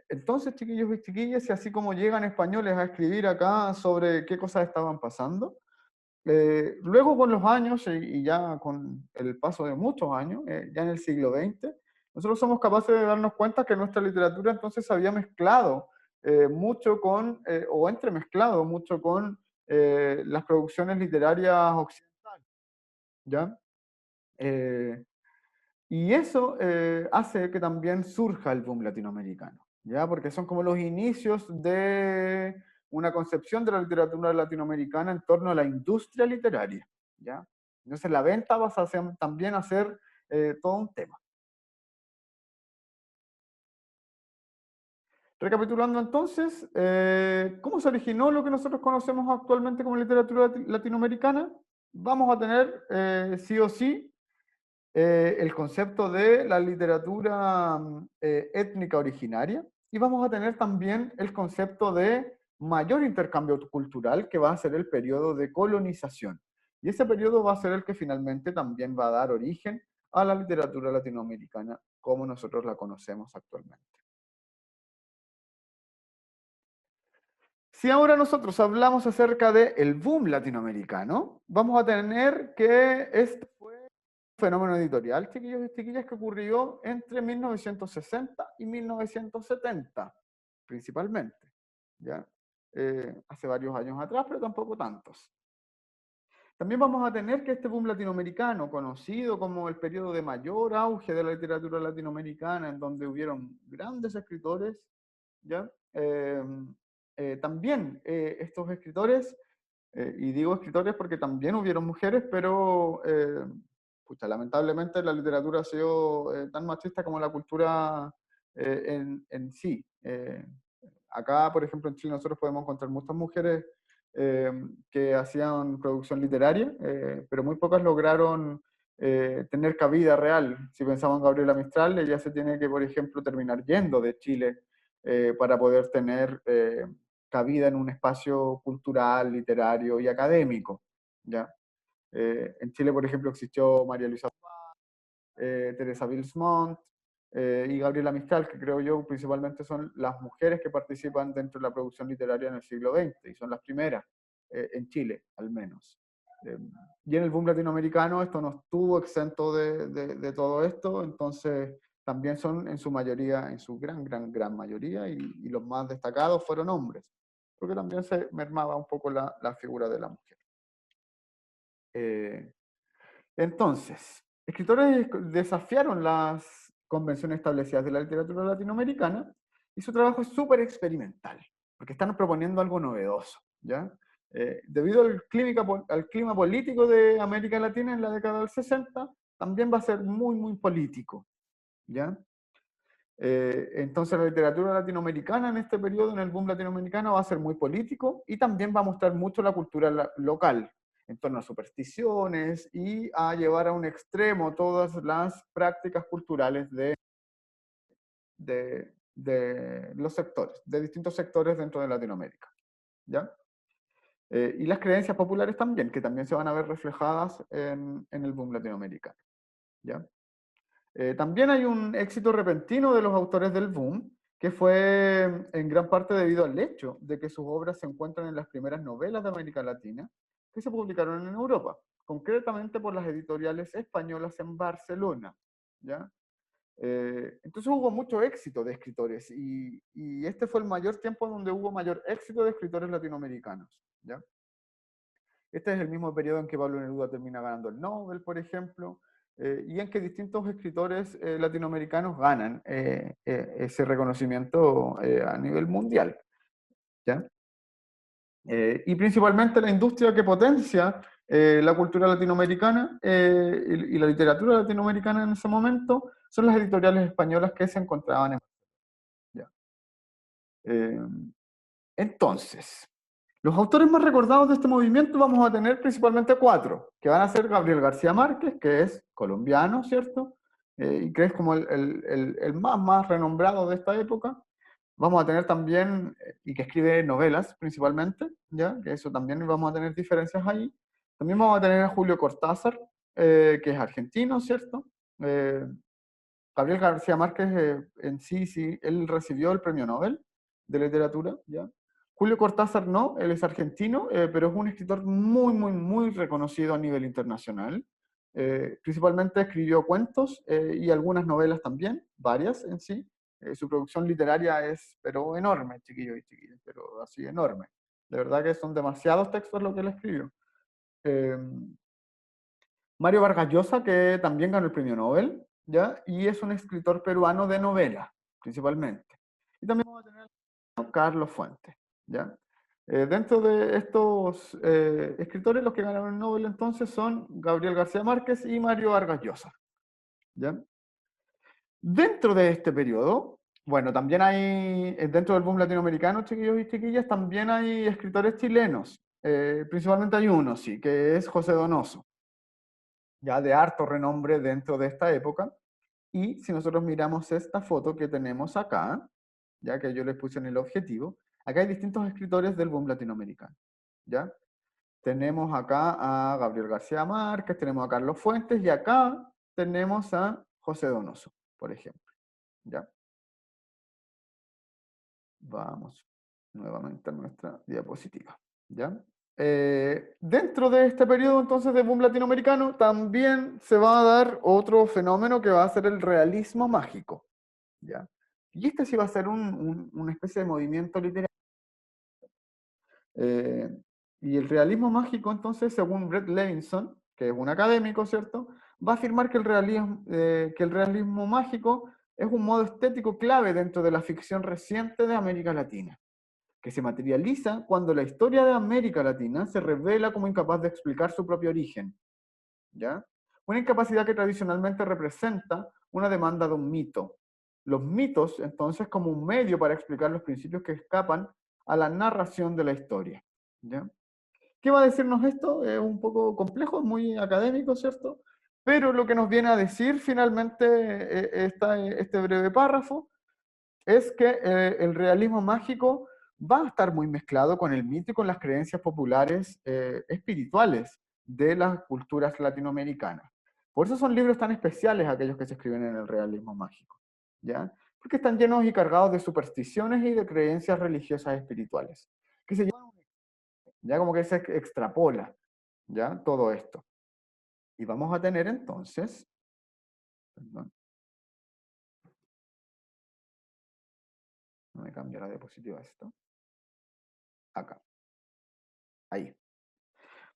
Entonces, chiquillos y chiquillas, y así como llegan españoles a escribir acá sobre qué cosas estaban pasando, luego con los años y ya con el paso de muchos años, ya en el siglo XX, nosotros somos capaces de darnos cuenta que nuestra literatura entonces se había mezclado mucho con, o entremezclado mucho con las producciones literarias occidentales, ¿ya? Eh, y eso hace que también surja el boom latinoamericano, ¿ya? Porque son como los inicios de una concepción de la literatura latinoamericana en torno a la industria literaria, ¿ya? Entonces la venta va a ser, también a ser todo un tema. Recapitulando entonces, ¿cómo se originó lo que nosotros conocemos actualmente como literatura latinoamericana? Vamos a tener sí o sí el concepto de la literatura étnica originaria y vamos a tener también el concepto de mayor intercambio cultural que va a ser el periodo de colonización. Y ese periodo va a ser el que finalmente también va a dar origen a la literatura latinoamericana como nosotros la conocemos actualmente. Si ahora nosotros hablamos acerca del boom latinoamericano, vamos a tener que este fue fenómeno editorial, chiquillos y chiquillas, que ocurrió entre 1960 y 1970, principalmente. ¿Ya? Hace varios años atrás, pero tampoco tantos. También vamos a tener que este boom latinoamericano, conocido como el periodo de mayor auge de la literatura latinoamericana, en donde hubieron grandes escritores, ¿ya? También estos escritores y digo escritores porque también hubieron mujeres, pero pucha, lamentablemente la literatura ha sido tan machista como la cultura en sí. Acá, por ejemplo, en Chile nosotros podemos encontrar muchas mujeres eh, que hacían producción literaria, pero muy pocas lograron tener cabida real. Si pensamos en Gabriela Mistral, ella se tiene que, por ejemplo, terminar yendo de Chile para poder tener cabida en un espacio cultural, literario y académico. ¿Ya? En Chile, por ejemplo, existió María Luisa, Teresa Bilsmont y Gabriela Mistral, que creo yo principalmente son las mujeres que participan dentro de la producción literaria en el siglo XX y son las primeras, en Chile al menos. Y en el boom latinoamericano esto no estuvo exento de todo esto, entonces también son en su mayoría, en su gran mayoría, y los más destacados fueron hombres, porque también se mermaba un poco la figura de la mujer. Eh, entonces, escritores desafiaron las convenciones establecidas de la literatura latinoamericana y su trabajo es súper experimental, porque están proponiendo algo novedoso, ¿ya? Debido al clima político de América Latina en la década del 60, también va a ser muy político, ¿ya? Entonces la literatura latinoamericana en este periodo, en el boom latinoamericano, va a ser muy político y también va a mostrar mucho la cultura local en torno a supersticiones y a llevar a un extremo todas las prácticas culturales de los sectores, de distintos sectores dentro de Latinoamérica. ¿Ya? Y las creencias populares también, que también se van a ver reflejadas en el boom latinoamericano. ¿Ya? También hay un éxito repentino de los autores del boom, que fue en gran parte debido al hecho de que sus obras se encuentran en las primeras novelas de América Latina que se publicaron en Europa, concretamente por las editoriales españolas en Barcelona. ¿Ya? Entonces hubo mucho éxito de escritores y este fue el mayor tiempo donde hubo mayor éxito de escritores latinoamericanos. ¿Ya? Este es el mismo periodo en que Pablo Neruda termina ganando el Nobel, por ejemplo, y en que distintos escritores latinoamericanos ganan ese reconocimiento a nivel mundial. ¿Ya? Y principalmente la industria que potencia la cultura latinoamericana y la literatura latinoamericana en ese momento son las editoriales españolas que se encontraban en... ¿Ya? Eh, entonces, Los autores más recordados de este movimiento vamos a tener principalmente cuatro, que van a ser Gabriel García Márquez, que es colombiano, ¿cierto? Y que es como el más renombrado de esta época. Vamos a tener también, y que escribe novelas principalmente, ¿ya? Que eso también vamos a tener diferencias ahí. También vamos a tener a Julio Cortázar, que es argentino, ¿cierto? Eh, Gabriel García Márquez en sí, sí, él recibió el premio Nobel de literatura, ¿ya? Julio Cortázar no, él es argentino, pero es un escritor muy reconocido a nivel internacional. Principalmente escribió cuentos y algunas novelas también, varias en sí. Su producción literaria es, pero enorme, chiquillos y chiquillas, pero así enorme. De verdad que son demasiados textos lo que él escribió. Eh, Mario Vargas Llosa, que también ganó el premio Nobel, ¿ya? Y es un escritor peruano de novela, principalmente. Y también vamos a tener a Carlos Fuentes, ¿ya? Dentro de estos escritores, los que ganaron el Nobel entonces son Gabriel García Márquez y Mario Vargas Llosa, ¿ya? Dentro de este periodo, bueno, también hay, dentro del boom latinoamericano, chiquillos y chiquillas, también hay escritores chilenos. Principalmente hay uno, sí, que es José Donoso, ya de harto renombre dentro de esta época. Y si nosotros miramos esta foto que tenemos acá, ya que yo les puse en el objetivo, acá hay distintos escritores del boom latinoamericano, ¿ya? Tenemos acá a Gabriel García Márquez, tenemos a Carlos Fuentes y acá tenemos a José Donoso, por ejemplo, ¿ya? Vamos nuevamente a nuestra diapositiva, ¿ya? Dentro de este periodo entonces de boom latinoamericano también se va a dar otro fenómeno que va a ser el realismo mágico, ¿ya? Y este sí va a ser una especie de movimiento literario. Eh, y el realismo mágico entonces, según Bret Levinson, que es un académico, ¿cierto? Va a afirmar que el realismo mágico es un modo estético clave dentro de la ficción reciente de América Latina, que se materializa cuando la historia de América Latina se revela como incapaz de explicar su propio origen, ¿ya? Una incapacidad que tradicionalmente representa una demanda de un mito. Los mitos, entonces, como un medio para explicar los principios que escapan a la narración de la historia, ¿ya? ¿Qué va a decirnos esto? Es un poco complejo, muy académico, ¿cierto? Pero lo que nos viene a decir finalmente este breve párrafo es que el realismo mágico va a estar muy mezclado con el mito y con las creencias populares espirituales de las culturas latinoamericanas. Por eso son libros tan especiales aquellos que se escriben en el realismo mágico, ¿ya? Porque están llenos y cargados de supersticiones y de creencias religiosas espirituales, que se llevan, ya como que se extrapola, ¿ya? Todo esto. Y vamos a tener entonces, perdón, no me cambia la diapositiva esto, acá, ahí.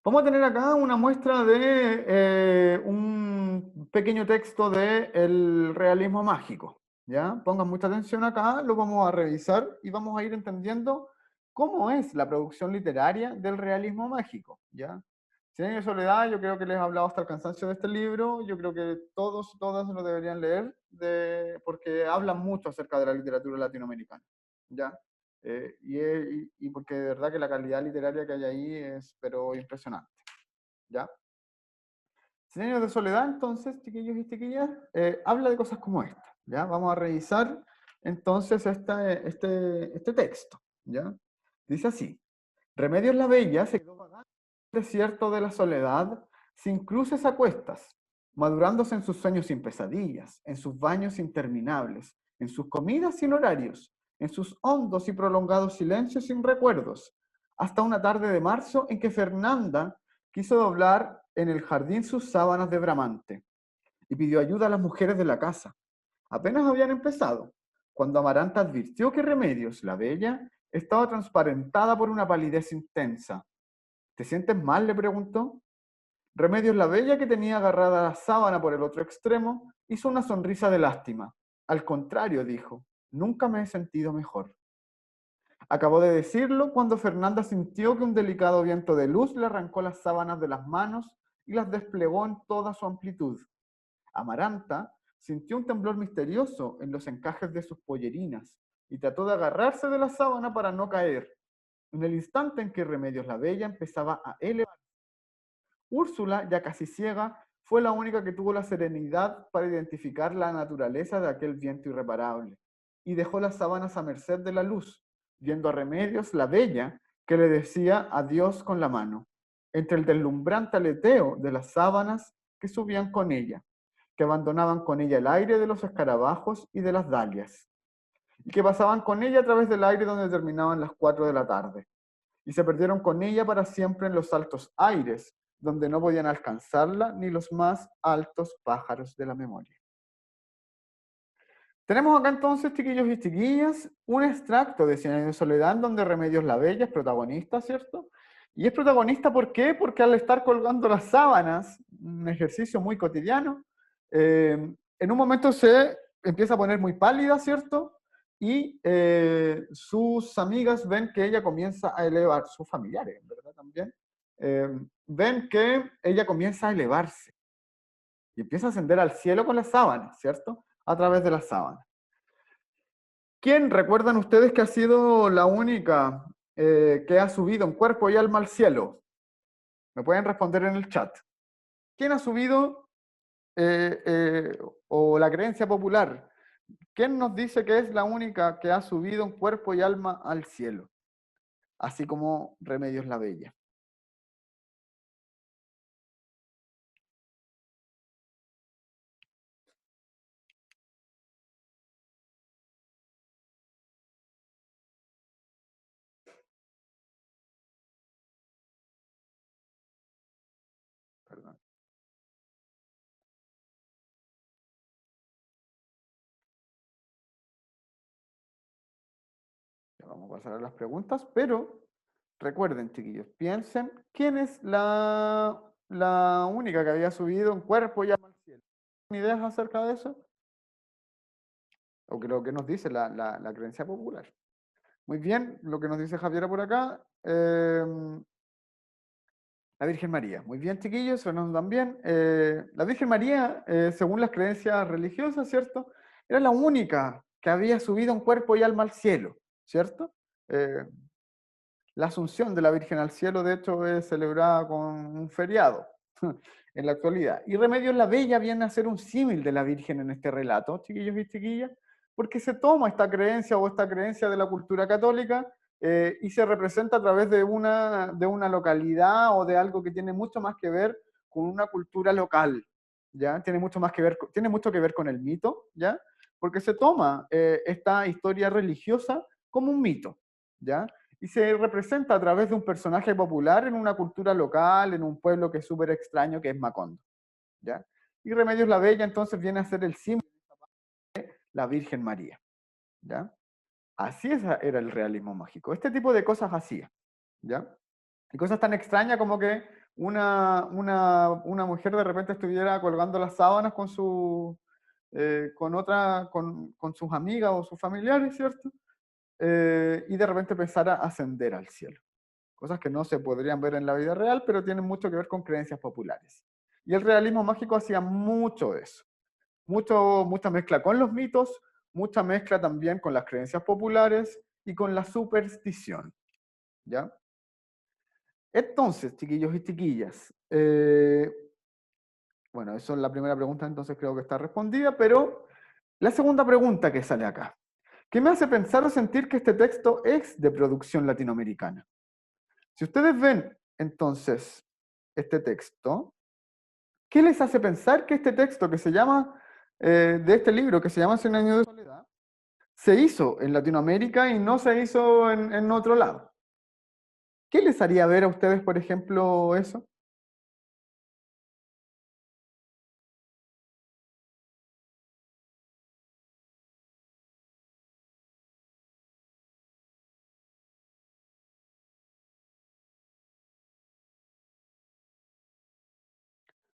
Vamos a tener acá una muestra de un pequeño texto del realismo mágico. ¿Ya? Pongan mucha atención acá, lo vamos a revisar y vamos a ir entendiendo cómo es la producción literaria del realismo mágico. ¿Ya? Cien años de soledad, yo creo que les he hablado hasta el cansancio de este libro, yo creo que todos y todas lo deberían leer porque hablan mucho acerca de la literatura latinoamericana. ¿Ya? Y porque de verdad que la calidad literaria que hay ahí es, pero impresionante, ¿ya? Cien años de soledad, entonces, chiquillos y chiquillas, habla de cosas como esta, ¿ya? Vamos a revisar entonces este texto, ¿ya? Dice así: Remedios la Bella se quedó vagando en el desierto de la soledad, sin cruces a cuestas, madurándose en sus sueños sin pesadillas, en sus baños interminables, en sus comidas sin horarios, en sus hondos y prolongados silencios sin recuerdos, hasta una tarde de marzo en que Fernanda quiso doblar en el jardín sus sábanas de bramante y pidió ayuda a las mujeres de la casa. Apenas habían empezado, cuando Amaranta advirtió que Remedios, la bella, estaba transparentada por una palidez intensa. ¿Te sientes mal?, le preguntó. Remedios, la bella, que tenía agarrada la sábana por el otro extremo, hizo una sonrisa de lástima. Al contrario, dijo, nunca me he sentido mejor. Acabó de decirlo cuando Fernanda sintió que un delicado viento de luz le arrancó las sábanas de las manos y las desplegó en toda su amplitud. Amaranta sintió un temblor misterioso en los encajes de sus pollerinas y trató de agarrarse de la sábana para no caer. En el instante en que Remedios la Bella empezaba a elevar, Úrsula, ya casi ciega, fue la única que tuvo la serenidad para identificar la naturaleza de aquel viento irreparable, y dejó las sábanas a merced de la luz, viendo a Remedios la Bella, que le decía adiós con la mano, entre el deslumbrante aleteo de las sábanas que subían con ella, que abandonaban con ella el aire de los escarabajos y de las dalias, y que pasaban con ella a través del aire donde terminaban las 4 de la tarde, y se perdieron con ella para siempre en los altos aires, donde no podían alcanzarla ni los más altos pájaros de la memoria. Tenemos acá entonces, chiquillos y chiquillas, un extracto de Cien años de soledad donde Remedios la Bella es protagonista, ¿cierto? Y es protagonista, ¿por qué? Porque al estar colgando las sábanas, un ejercicio muy cotidiano, en un momento se empieza a poner muy pálida, ¿cierto? Y sus amigas ven que ella comienza a elevar, sus familiares, ¿verdad? También, eh, ven que ella comienza a elevarse y empieza a ascender al cielo con las sábanas, ¿cierto? A través de las sábanas. ¿Quién recuerdan ustedes que ha sido la única que ha subido en cuerpo y alma al cielo? Me pueden responder en el chat. ¿Quién ha subido, eh, eh, o la creencia popular, quién nos dice que es la única que ha subido en cuerpo y alma al cielo? Así como Remedios la Bella. Perdón. Ya vamos a pasar a las preguntas, pero recuerden, chiquillos, piensen, ¿quién es la única que había subido en cuerpo y alma al cielo? ¿Tienen ideas acerca de eso? O que lo que nos dice la creencia popular. Muy bien, lo que nos dice Javiera por acá. La Virgen María. Muy bien, chiquillos, suenan también. La Virgen María, según las creencias religiosas, ¿cierto? Era la única que había subido en cuerpo y alma al cielo, ¿cierto? Eh, la asunción de la Virgen al cielo, de hecho, es celebrada con un feriado en la actualidad. Y Remedios la Bella viene a ser un símil de la Virgen en este relato, chiquillos y chiquillas, porque se toma esta creencia o esta creencia de la cultura católica, y se representa a través de una localidad o de algo que tiene mucho más que ver con una cultura local, ¿ya? Tiene mucho más que ver, tiene mucho que ver con el mito, ¿ya? Porque se toma esta historia religiosa como un mito, ¿ya? Y se representa a través de un personaje popular en una cultura local, en un pueblo que es súper extraño, que es Macondo, ¿ya? Y Remedios la Bella entonces viene a ser el símbolo de la Virgen María, ¿ya? Así era el realismo mágico. Este tipo de cosas hacía, ¿ya? Y cosas tan extrañas como que una mujer de repente estuviera colgando las sábanas con con sus amigas o sus familiares, ¿cierto? Y de repente empezara a ascender al cielo. Cosas que no se podrían ver en la vida real, pero tienen mucho que ver con creencias populares. Y el realismo mágico hacía mucho de eso. Mucha mezcla con los mitos, mucha mezcla también con las creencias populares y con la superstición. ¿Ya? Entonces, chiquillos y chiquillas, bueno, eso es la primera pregunta, entonces creo que está respondida, pero la segunda pregunta que sale acá, ¿qué me hace pensar o sentir que este texto es de producción latinoamericana? Si ustedes ven entonces este texto, ¿qué les hace pensar que este texto que se llama, de este libro que se llama Cien años de soledad, se hizo en Latinoamérica y no se hizo en otro lado? ¿Qué les haría ver a ustedes, por ejemplo, eso?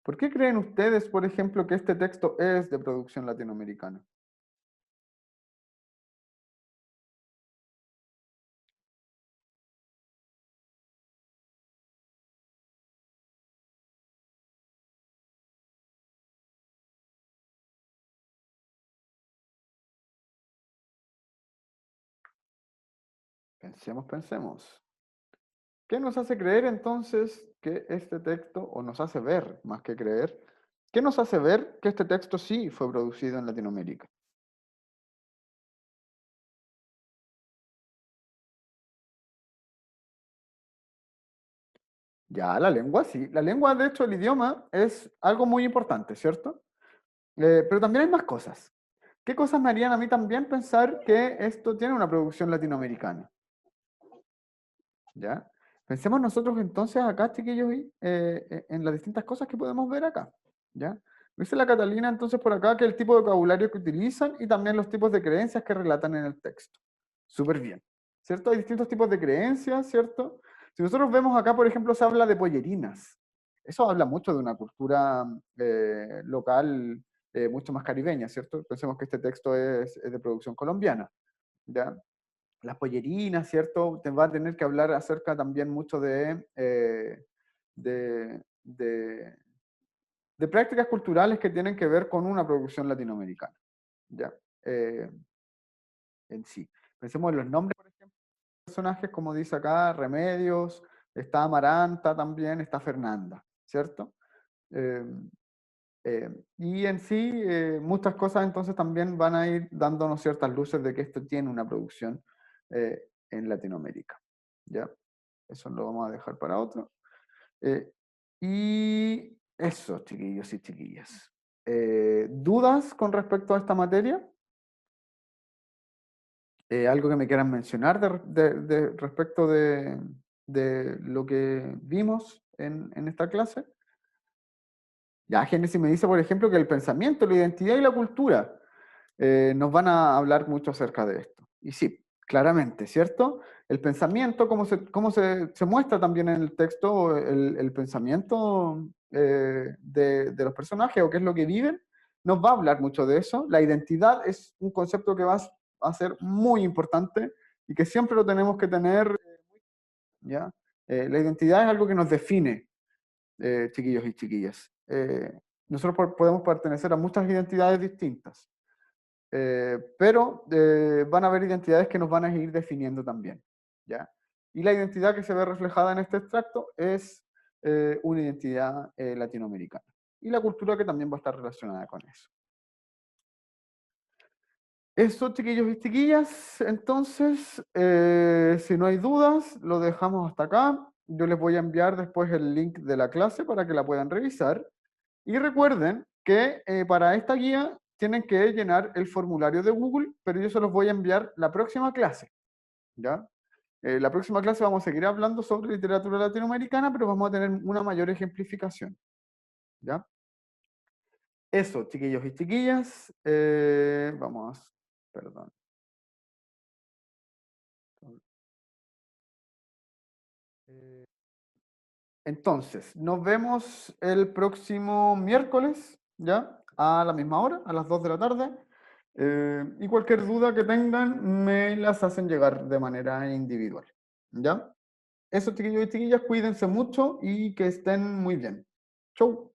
¿Por qué creen ustedes, por ejemplo, que este texto es de producción latinoamericana? Pensemos, pensemos. ¿Qué nos hace creer entonces que este texto, o nos hace ver más que creer, qué nos hace ver que este texto sí fue producido en Latinoamérica? Ya, la lengua, sí. La lengua, de hecho, el idioma es algo muy importante, ¿cierto? Pero también hay más cosas. ¿Qué cosas me harían a mí también pensar que esto tiene una producción latinoamericana? ¿Ya? Pensemos nosotros entonces acá, chiquillos, en las distintas cosas que podemos ver acá. ¿Ya? Dice la Catalina entonces por acá que el tipo de vocabulario que utilizan y también los tipos de creencias que relatan en el texto. Súper bien. ¿Cierto? Hay distintos tipos de creencias, ¿cierto? Si nosotros vemos acá, por ejemplo, se habla de pollerinas. Eso habla mucho de una cultura local mucho más caribeña, ¿cierto? Pensemos que este texto es de producción colombiana. ¿Ya? Las pollerinas, ¿cierto? Te va a tener que hablar acerca también mucho de, de, de prácticas culturales que tienen que ver con una producción latinoamericana, ¿ya? Eh, en sí. Pensemos en los nombres, por ejemplo, de personajes, como dice acá, Remedios, está Amaranta también, está Fernanda, ¿cierto? Eh, y en sí, muchas cosas entonces también van a ir dándonos ciertas luces de que esto tiene una producción en Latinoamérica, ¿ya? Eso lo vamos a dejar para otro. Eh, y eso, chiquillos y chiquillas. ¿Dudas con respecto a esta materia? ¿Algo que me quieran mencionar respecto de lo que vimos en esta clase? Ya Génesis me dice, por ejemplo, que el pensamiento, la identidad y la cultura nos van a hablar mucho acerca de esto. Y sí, claramente, ¿cierto? El pensamiento, se muestra también en el texto, el pensamiento de los personajes o qué es lo que viven, nos va a hablar mucho de eso. La identidad es un concepto que va a ser muy importante y que siempre lo tenemos que tener, ¿ya? La identidad es algo que nos define, chiquillos y chiquillas. Nosotros podemos pertenecer a muchas identidades distintas, pero van a haber identidades que nos van a ir definiendo también, ¿ya? Y la identidad que se ve reflejada en este extracto es una identidad latinoamericana. Y la cultura que también va a estar relacionada con eso. Eso, chiquillos y chiquillas, entonces, si no hay dudas, lo dejamos hasta acá. Yo les voy a enviar después el link de la clase para que la puedan revisar. Y recuerden que para esta guía tienen que llenar el formulario de Google, pero yo se los voy a enviar la próxima clase, ¿ya? La próxima clase vamos a seguir hablando sobre literatura latinoamericana, pero vamos a tener una mayor ejemplificación, ¿ya? Eso, chiquillos y chiquillas. Vamos, perdón. Eh, Entonces, nos vemos el próximo miércoles, ¿ya? A la misma hora, a las 2 de la tarde. Y cualquier duda que tengan, me las hacen llegar de manera individual, ¿ya? Eso, chiquillos y chiquillas, cuídense mucho y que estén muy bien. Chau.